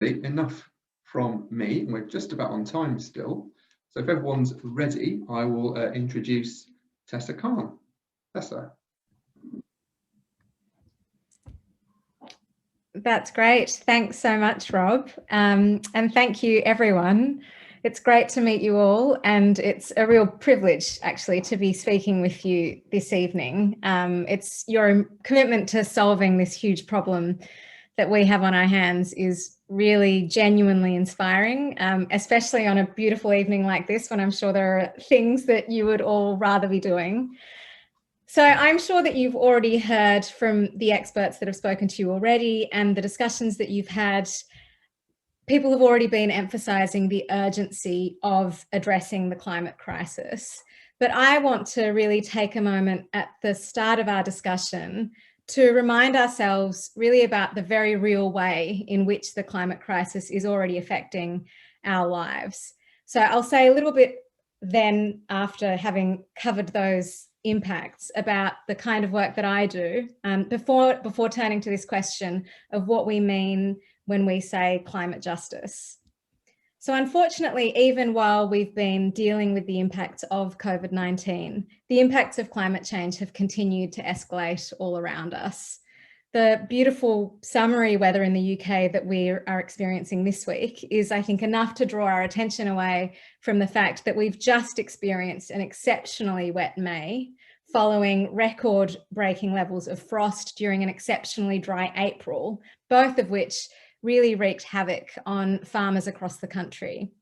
enough from me, and we're just about on time still. So if everyone's ready, I will introduce Tessa Khan. Tessa. That's great. Thanks so much, Rob. And thank you, everyone. It's great to meet you all, and it's a real privilege, actually, to be speaking with you this evening. It's your commitment to solving this huge problem that we have on our hands is really genuinely inspiring, especially on a beautiful evening like this, when I'm sure there are things that you would all rather be doing. So I'm sure that you've already heard from the experts that have spoken to you already, and the discussions that you've had. People have already been emphasising the urgency of addressing the climate crisis. But I want to really take a moment at the start of our discussion to remind ourselves really about the very real way in which the climate crisis is already affecting our lives. So I'll say a little bit then, after having covered those impacts, about the kind of work that I do, before turning to this question of what we mean when we say climate justice. So unfortunately, even while we've been dealing with the impacts of COVID-19, the impacts of climate change have continued to escalate all around us. The beautiful summery weather in the UK that we are experiencing this week is, I think, enough to draw our attention away from the fact that we've just experienced an exceptionally wet May, following record-breaking levels of frost during an exceptionally dry April, both of which really wreaked havoc on farmers across the country.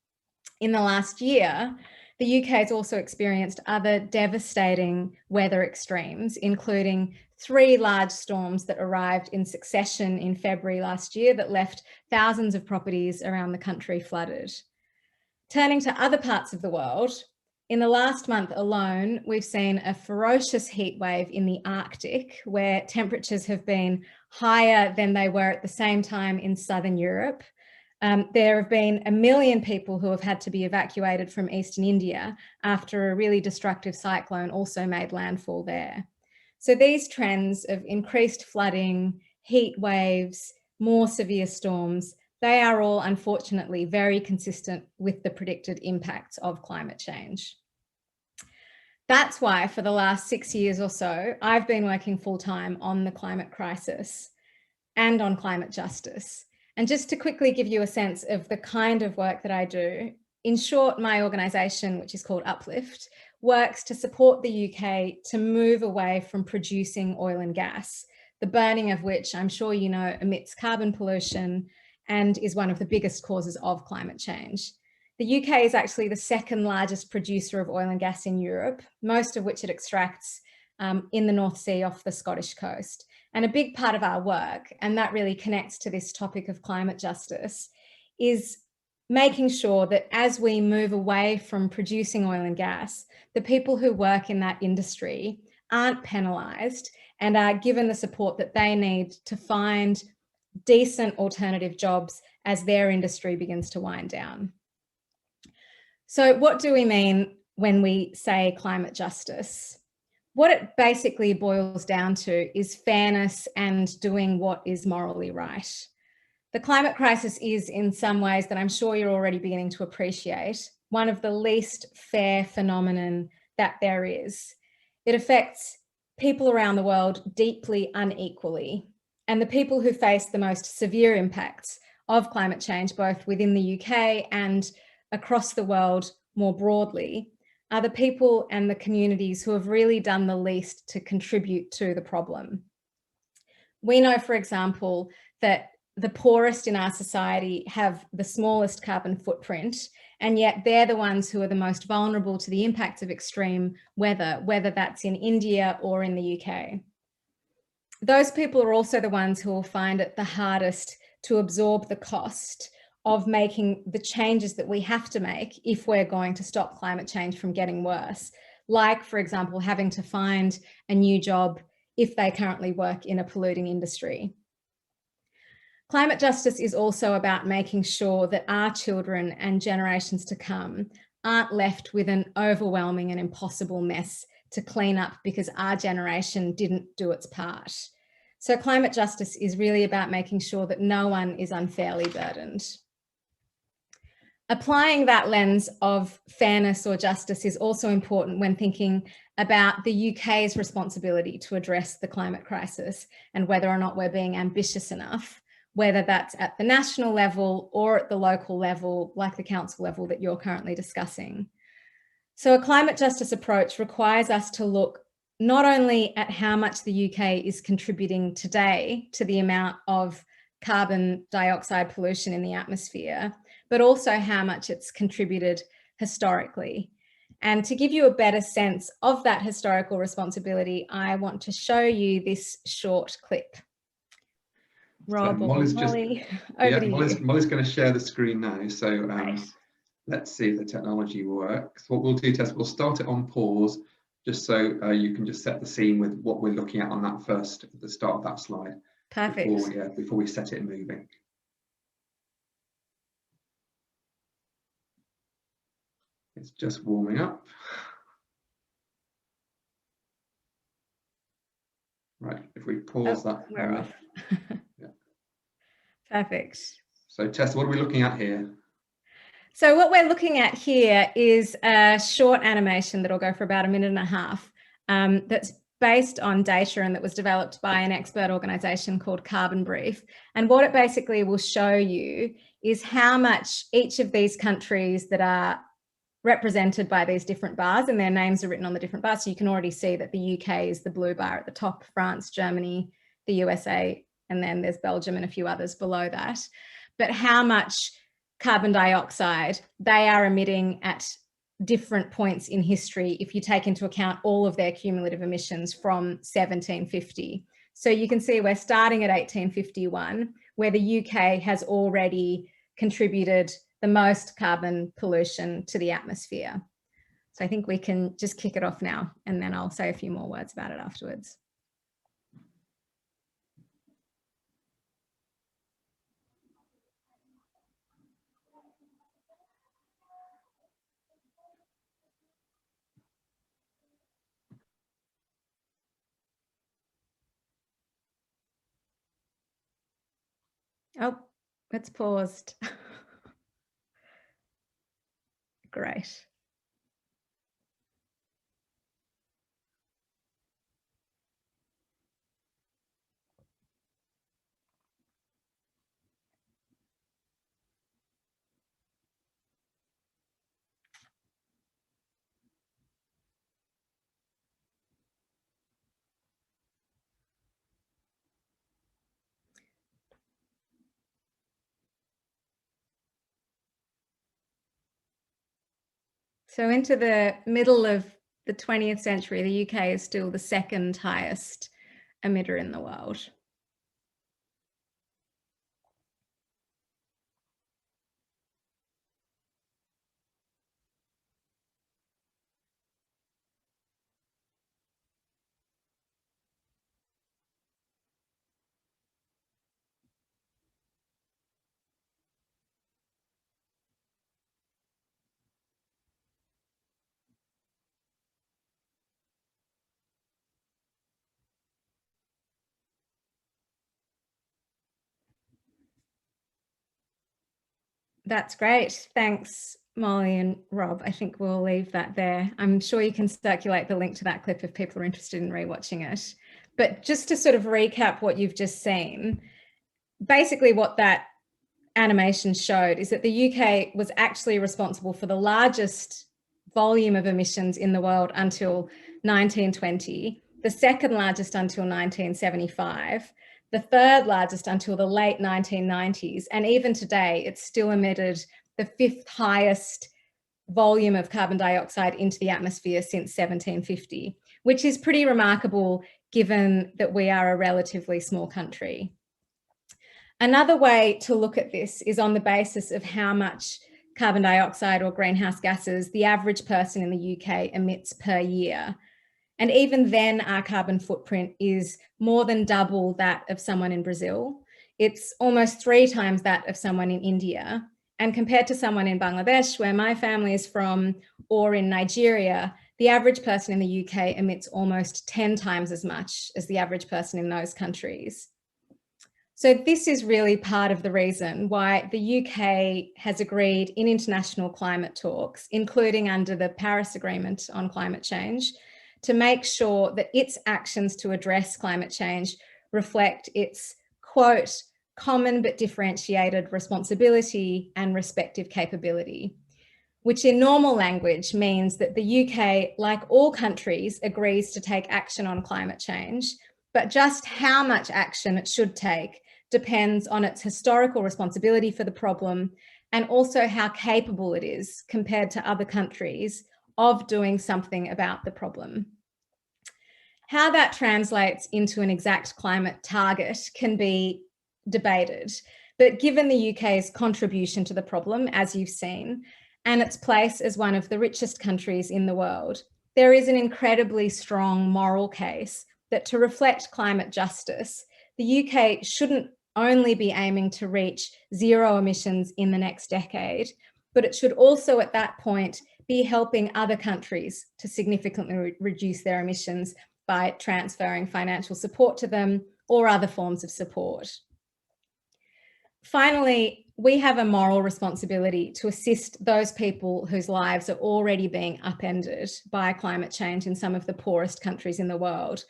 In the last year, the UK has also experienced other devastating weather extremes, including 3 large storms that arrived in succession in February last year that left thousands of properties around the country flooded. Turning to other parts of the world, in the last month alone, we've seen a ferocious heat wave in the Arctic, where temperatures have been higher than they were at the same time in Southern Europe. There have been 1 million people who have had to be evacuated from Eastern India after a really destructive cyclone also made landfall there. So these trends of increased flooding, heat waves, more severe storms, they are all unfortunately very consistent with the predicted impacts of climate change. That's why for the last 6 years or so, I've been working full-time on the climate crisis and on climate justice. And just to quickly give you a sense of the kind of work that I do, in short, my organisation, which is called Uplift, works to support the UK to move away from producing oil and gas, the burning of which, I'm sure you know, emits carbon pollution and is one of the biggest causes of climate change. The UK is actually the second largest producer of oil and gas in Europe, most of which it extracts in the North Sea off the Scottish coast. And a big part of our work, and that really connects to this topic of climate justice, is making sure that as we move away from producing oil and gas, the people who work in that industry aren't penalised and are given the support that they need to find decent alternative jobs as their industry begins to wind down. So what do we mean when we say climate justice? What it basically boils down to is fairness and doing what is morally right. The climate crisis is, in some ways that I'm sure you're already beginning to appreciate, one of the least fair phenomenon that there is. It affects people around the world deeply unequally, and the people who face the most severe impacts of climate change, both within the UK and across the world more broadly, are the people and the communities who have really done the least to contribute to the problem. We know, for example, that the poorest in our society have the smallest carbon footprint, and yet they're the ones who are the most vulnerable to the impacts of extreme weather, whether that's in India or in the UK. Those people are also the ones who will find it the hardest to absorb the cost of making the changes that we have to make if we're going to stop climate change from getting worse. Like, for example, having to find a new job if they currently work in a polluting industry. Climate justice is also about making sure that our children and generations to come aren't left with an overwhelming and impossible mess to clean up because our generation didn't do its part. So climate justice is really about making sure that no one is unfairly burdened. Applying that lens of fairness or justice is also important when thinking about the UK's responsibility to address the climate crisis and whether or not we're being ambitious enough, whether that's at the national level or at the local level, like the council level that you're currently discussing. So a climate justice approach requires us to look not only at how much the UK is contributing today to the amount of carbon dioxide pollution in the atmosphere, but also how much it's contributed historically. And to give you a better sense of that historical responsibility, I want to show you this short clip. Rob, or Molly, over to you. Molly's going to share the screen now. So let's see if the technology works. What we'll do, Tess, we'll start it on pause, just so you can just set the scene with what we're looking at on that first, at the start of that slide. Perfect. Before we set it moving. It's just warming up. Right, if we pause that. We're off. Yeah. Perfect. So Tess, what are we looking at here? So what we're looking at here is a short animation that'll go for about 1.5 minutes that's based on data and that was developed by an expert organisation called Carbon Brief. And what it basically will show you is how much each of these countries that are represented by these different bars, and their names are written on the different bars. So you can already see that the UK is the blue bar at the top, France, Germany, the USA, and then there's Belgium and a few others below that. But how much carbon dioxide they are emitting at different points in history if you take into account all of their cumulative emissions from 1750. So you can see we're starting at 1851, where the UK has already contributed the most carbon pollution to the atmosphere. So I think we can just kick it off now, and then I'll say a few more words about it afterwards. Oh, it's paused. Great. So into the middle of the 20th century, the UK is still the second highest emitter in the world. That's great. Thanks, Molly and Rob. I think we'll leave that there. I'm sure you can circulate the link to that clip if people are interested in rewatching it. But just to sort of recap what you've just seen, basically what that animation showed is that the UK was actually responsible for the largest volume of emissions in the world until 1920, the second largest until 1975, the third largest until the late 1990s. And even today, it's still emitted the fifth highest volume of carbon dioxide into the atmosphere since 1750, which is pretty remarkable given that we are a relatively small country. Another way to look at this is on the basis of how much carbon dioxide or greenhouse gases the average person in the UK emits per year. And even then, our carbon footprint is more than double that of someone in Brazil. It's almost 3 times that of someone in India. And compared to someone in Bangladesh, where my family is from, or in Nigeria, The average person in the UK emits almost 10 times as much as the average person in those countries. So this is really part of the reason why the UK has agreed in international climate talks, including under the Paris Agreement on climate change, to make sure that its actions to address climate change reflect its, quote, common but differentiated responsibility and respective capability, which in normal language means that the UK, like all countries, agrees to take action on climate change, but just how much action it should take depends on its historical responsibility for the problem and also how capable it is compared to other countries of doing something about the problem. How that translates into an exact climate target can be debated, but given the UK's contribution to the problem, as you've seen, and its place as one of the richest countries in the world, there is an incredibly strong moral case that to reflect climate justice, the UK shouldn't only be aiming to reach zero emissions in the next decade, but it should also at that point be helping other countries to significantly reduce their emissions by transferring financial support to them or other forms of support. Finally, we have a moral responsibility to assist those people whose lives are already being upended by climate change in some of the poorest countries in the world.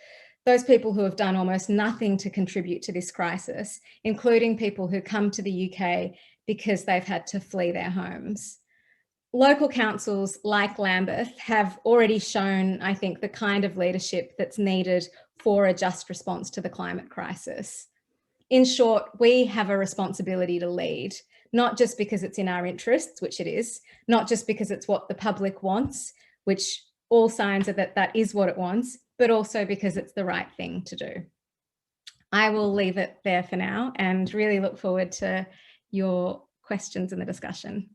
Those people who have done almost nothing to contribute to this crisis, including people who come to the UK because they've had to flee their homes. Local councils like Lambeth have already shown, I think, the kind of leadership that's needed for a just response to the climate crisis. In short, we have a responsibility to lead, not just because it's in our interests, which it is, not just because it's what the public wants, which all signs are that that is what it wants, but also because it's the right thing to do. I will leave it there for now and really look forward to your questions in the discussion.